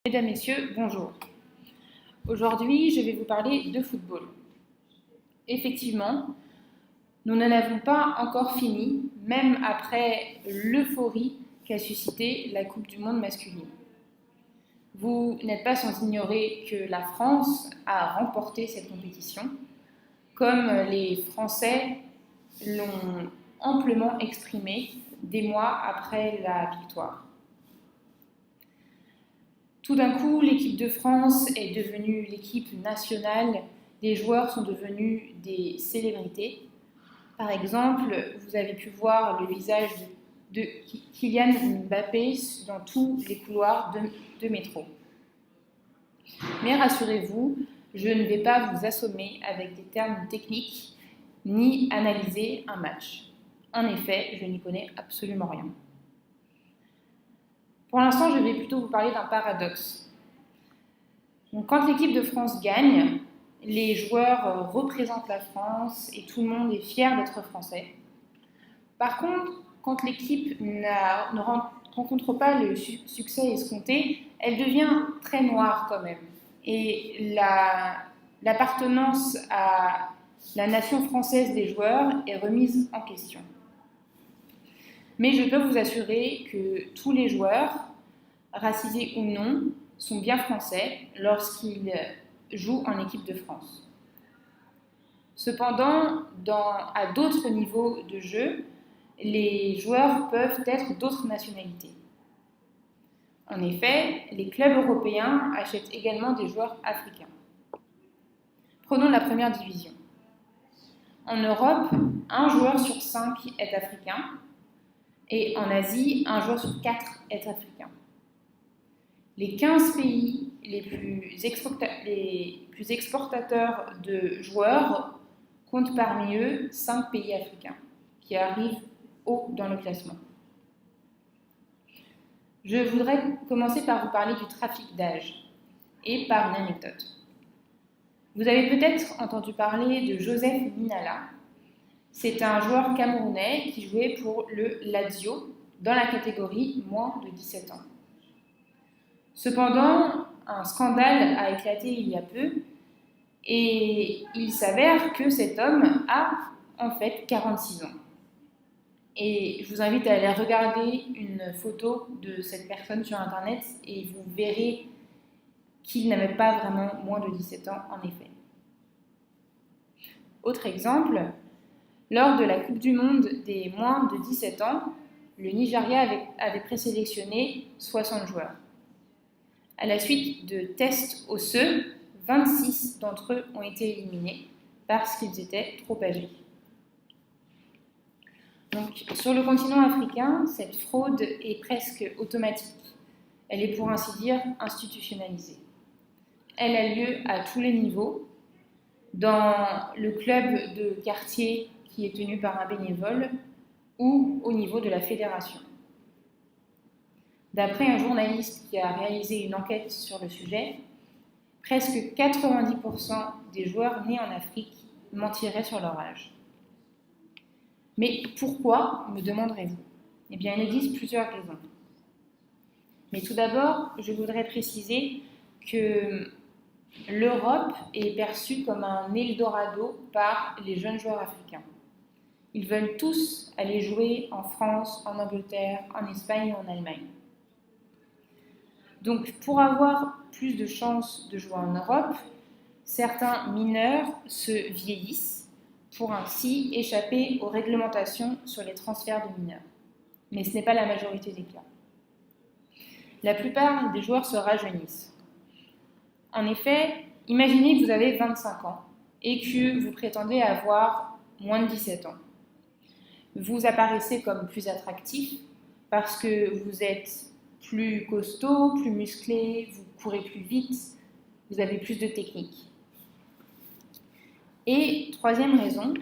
Mesdames, Messieurs, bonjour. Aujourd'hui, je vais vous parler de football. Effectivement, nous n'en avons pas encore fini, même après l'euphorie qu'a suscité la Coupe du Monde masculine. Vous n'êtes pas sans ignorer que la France a remporté cette compétition, comme les Français l'ont amplement exprimé des mois après la victoire. Tout d'un coup, l'équipe de France est devenue l'équipe nationale, les joueurs sont devenus des célébrités. Par exemple, vous avez pu voir le visage de Kylian Mbappé dans tous les couloirs de métro. Mais rassurez-vous, je ne vais pas vous assommer avec des termes techniques ni analyser un match. En effet, je n'y connais absolument rien. Pour l'instant, je vais plutôt vous parler d'un paradoxe. Donc, quand l'équipe de France gagne, les joueurs représentent la France et tout le monde est fier d'être français. Par contre, quand l'équipe ne rencontre pas le succès escompté, elle devient très noire quand même. Et l'appartenance à la nation française des joueurs est remise en question. Mais je peux vous assurer que tous les joueurs, racisés ou non, sont bien français lorsqu'ils jouent en équipe de France. Cependant, à d'autres niveaux de jeu, les joueurs peuvent être d'autres nationalités. En effet, les clubs européens achètent également des joueurs africains. Prenons la première division. En Europe, 1 joueur sur 5 est africain et en Asie, 1 joueur sur 4 est africain. Les 15 pays les plus exportateurs de joueurs comptent parmi eux 5 pays africains qui arrivent haut dans le classement. Je voudrais commencer par vous parler du trafic d'âge et par une anecdote. Vous avez peut-être entendu parler de Joseph Minala. C'est un joueur camerounais qui jouait pour le Lazio dans la catégorie moins de 17 ans. Cependant, un scandale a éclaté il y a peu et il s'avère que cet homme a en fait 46 ans. Et je vous invite à aller regarder une photo de cette personne sur internet et vous verrez qu'il n'avait pas vraiment moins de 17 ans en effet. Autre exemple, lors de la Coupe du Monde des moins de 17 ans, le Nigeria avait présélectionné 60 joueurs. À la suite de tests osseux, 26 d'entre eux ont été éliminés parce qu'ils étaient trop âgés. Donc, sur le continent africain, cette fraude est presque automatique. Elle est pour ainsi dire institutionnalisée. Elle a lieu à tous les niveaux, dans le club de quartier qui est tenu par un bénévole ou au niveau de la fédération. D'après un journaliste qui a réalisé une enquête sur le sujet, presque 90% des joueurs nés en Afrique mentiraient sur leur âge. Mais pourquoi, me demanderez-vous? Eh bien, il existe plusieurs raisons. Mais tout d'abord, je voudrais préciser que l'Europe est perçue comme un Eldorado par les jeunes joueurs africains. Ils veulent tous aller jouer en France, en Angleterre, en Espagne et en Allemagne. Donc, pour avoir plus de chances de jouer en Europe, certains mineurs se vieillissent pour ainsi échapper aux réglementations sur les transferts de mineurs. Mais ce n'est pas la majorité des cas. La plupart des joueurs se rajeunissent. En effet, imaginez que vous avez 25 ans et que vous prétendez avoir moins de 17 ans. Vous apparaissez comme plus attractif parce que vous êtes plus costaud, plus musclé, vous courez plus vite, vous avez plus de technique. Et troisième raison,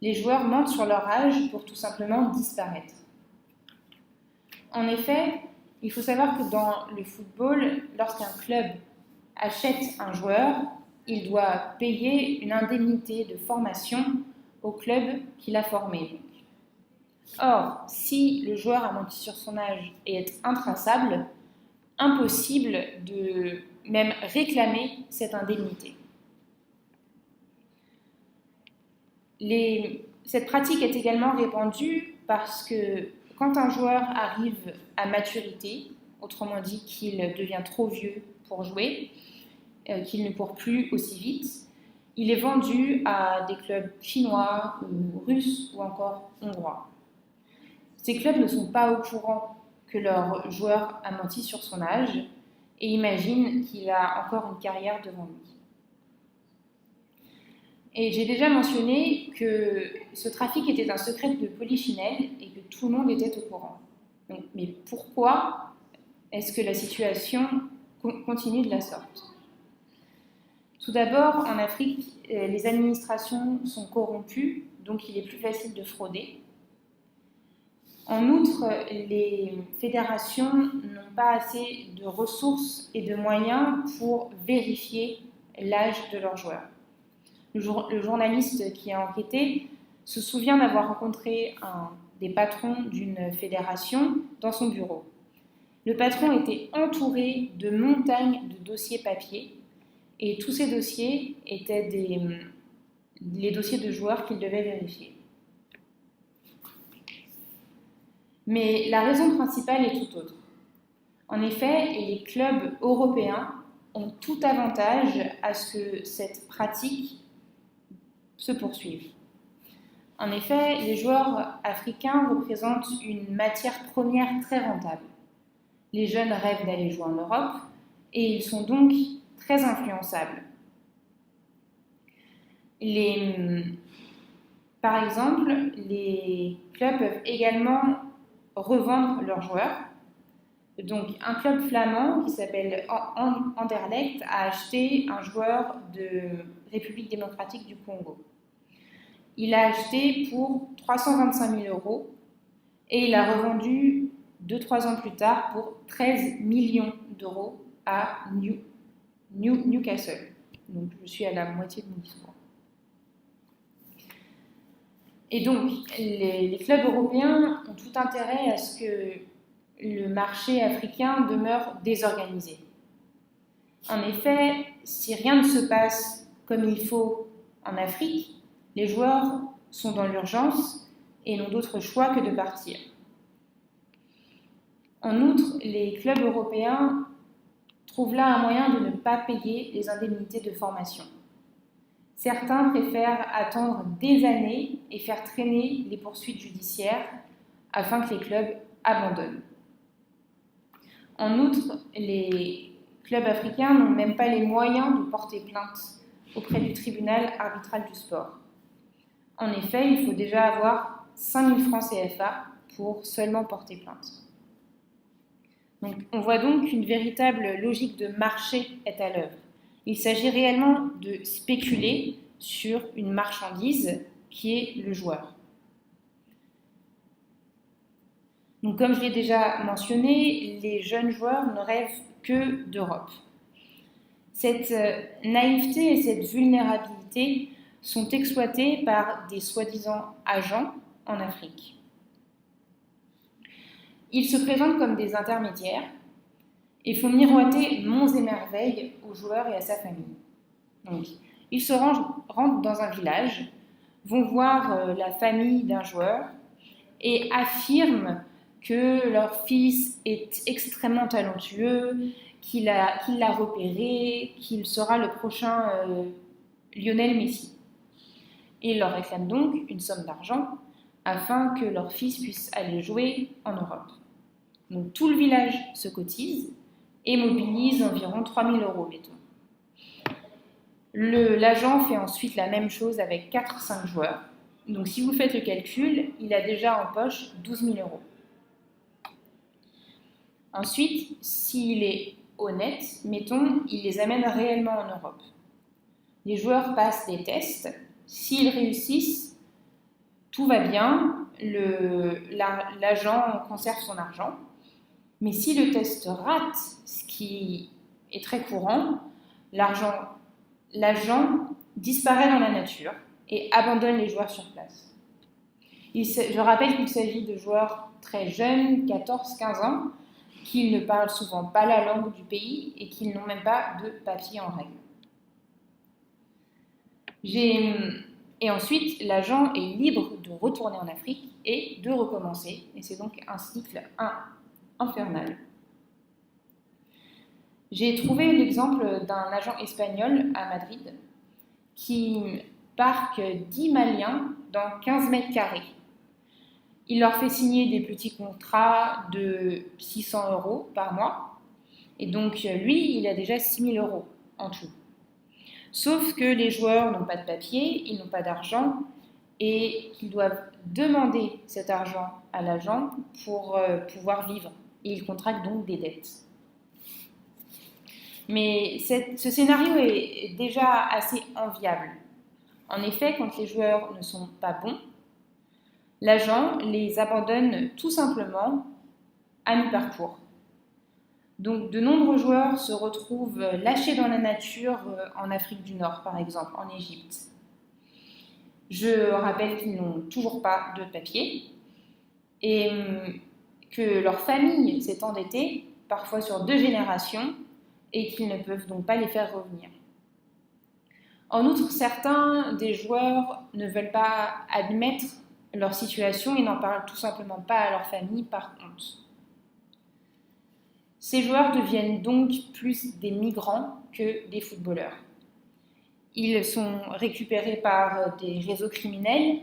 les joueurs mentent sur leur âge pour tout simplement disparaître. En effet, il faut savoir que dans le football, lorsqu'un club achète un joueur, il doit payer une indemnité de formation au club qui l'a formé. Or, si le joueur a menti sur son âge et est intraçable, impossible de même réclamer cette indemnité. Cette pratique est également répandue parce que quand un joueur arrive à maturité, autrement dit qu'il devient trop vieux pour jouer, qu'il ne court plus aussi vite, il est vendu à des clubs chinois ou russes ou encore hongrois. Ces clubs ne sont pas au courant que leur joueur a menti sur son âge et imaginent qu'il a encore une carrière devant lui. Et j'ai déjà mentionné que ce trafic était un secret de Polichinelle et que tout le monde était au courant. Donc, mais pourquoi est-ce que la situation continue de la sorte ? Tout d'abord, en Afrique, les administrations sont corrompues, donc il est plus facile de frauder. En outre, les fédérations n'ont pas assez de ressources et de moyens pour vérifier l'âge de leurs joueurs. Le journaliste qui a enquêté se souvient d'avoir rencontré un des patrons d'une fédération dans son bureau. Le patron était entouré de montagnes de dossiers papier et tous ces dossiers étaient les dossiers de joueurs qu'il devait vérifier. Mais la raison principale est tout autre. En effet, les clubs européens ont tout avantage à ce que cette pratique se poursuive. En effet, les joueurs africains représentent une matière première très rentable. Les jeunes rêvent d'aller jouer en Europe et ils sont donc très influençables. Par exemple, les clubs peuvent également revendre leurs joueurs. Donc, un club flamand qui s'appelle Anderlecht a acheté un joueur de République démocratique du Congo. Il l'a acheté pour 325 000 € et il l'a revendu 2-3 ans plus tard pour 13 millions d'euros à Newcastle. Donc, je suis à la moitié de mon discours. Et donc, les clubs européens ont tout intérêt à ce que le marché africain demeure désorganisé. En effet, si rien ne se passe comme il faut en Afrique, les joueurs sont dans l'urgence et n'ont d'autre choix que de partir. En outre, les clubs européens trouvent là un moyen de ne pas payer les indemnités de formation. Certains préfèrent attendre des années et faire traîner les poursuites judiciaires afin que les clubs abandonnent. En outre, les clubs africains n'ont même pas les moyens de porter plainte auprès du tribunal arbitral du sport. En effet, il faut déjà avoir 5 000 francs CFA pour seulement porter plainte. Donc, on voit donc qu'une véritable logique de marché est à l'œuvre. Il s'agit réellement de spéculer sur une marchandise qui est le joueur. Donc, comme je l'ai déjà mentionné, les jeunes joueurs ne rêvent que d'Europe. Cette naïveté et cette vulnérabilité sont exploitées par des soi-disant agents en Afrique. Ils se présentent comme des intermédiaires et font miroiter monts et merveilles aux joueurs et à sa famille. Donc, ils se rendent dans un village, vont voir la famille d'un joueur et affirment que leur fils est extrêmement talentueux, qu'il l'a repéré, qu'il sera le prochain Lionel Messi. Et ils leur réclament donc une somme d'argent afin que leur fils puisse aller jouer en Europe. Donc tout le village se cotise et mobilise environ 3 000 €, mettons. L'agent fait ensuite la même chose avec 4-5 joueurs. Donc si vous faites le calcul, il a déjà en poche 12 000 €. Ensuite, s'il est honnête, mettons, il les amène réellement en Europe. Les joueurs passent des tests. S'ils réussissent, tout va bien, l'agent conserve son argent. Mais si le test rate, ce qui est très courant, l'agent disparaît dans la nature et abandonne les joueurs sur place. Je rappelle qu'il s'agit de joueurs très jeunes, 14-15 ans, qu'ils ne parlent souvent pas la langue du pays et qu'ils n'ont même pas de papier en règle. Et ensuite, l'agent est libre de retourner en Afrique et de recommencer. Et c'est donc un cycle infernal. J'ai trouvé l'exemple d'un agent espagnol à Madrid qui parque 10 Maliens dans 15 mètres carrés. Il leur fait signer des petits contrats de 600 € par mois. Et donc, lui, il a déjà 6 000 € en tout. Sauf que les joueurs n'ont pas de papier, ils n'ont pas d'argent et qu'ils doivent demander cet argent à l'agent pour pouvoir vivre. Et ils contractent donc des dettes. Mais ce scénario est déjà assez enviable. En effet, quand les joueurs ne sont pas bons, l'agent les abandonne tout simplement à mi-parcours. Donc, de nombreux joueurs se retrouvent lâchés dans la nature en Afrique du Nord, par exemple, en Égypte. Je rappelle qu'ils n'ont toujours pas de papier et que leur famille s'est endettée, parfois sur 2 générations, et qu'ils ne peuvent donc pas les faire revenir. En outre, certains des joueurs ne veulent pas admettre leur situation et n'en parlent tout simplement pas à leur famille par honte. Ces joueurs deviennent donc plus des migrants que des footballeurs. Ils sont récupérés par des réseaux criminels,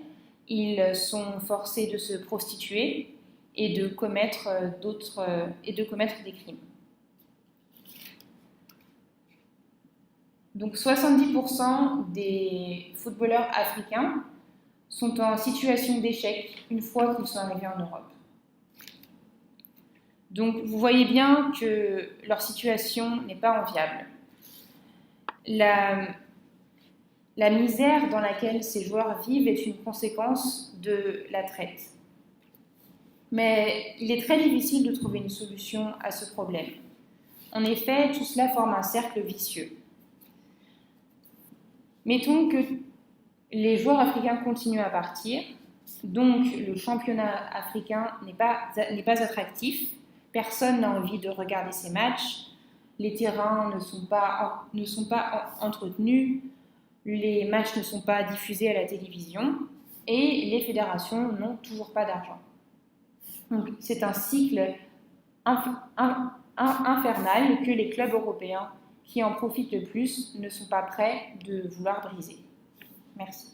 ils sont forcés de se prostituer et de commettre des crimes. Donc 70% des footballeurs africains sont en situation d'échec une fois qu'ils sont arrivés en Europe. Donc vous voyez bien que leur situation n'est pas enviable. La misère dans laquelle ces joueurs vivent est une conséquence de la traite. Mais il est très difficile de trouver une solution à ce problème. En effet, tout cela forme un cercle vicieux. Mettons que les joueurs africains continuent à partir, donc le championnat africain n'est pas attractif, personne n'a envie de regarder ces matchs, les terrains ne sont pas entretenus, les matchs ne sont pas diffusés à la télévision et les fédérations n'ont toujours pas d'argent. Donc c'est un cycle infernal que les clubs européens qui en profitent le plus ne sont pas prêts de vouloir briser. Merci.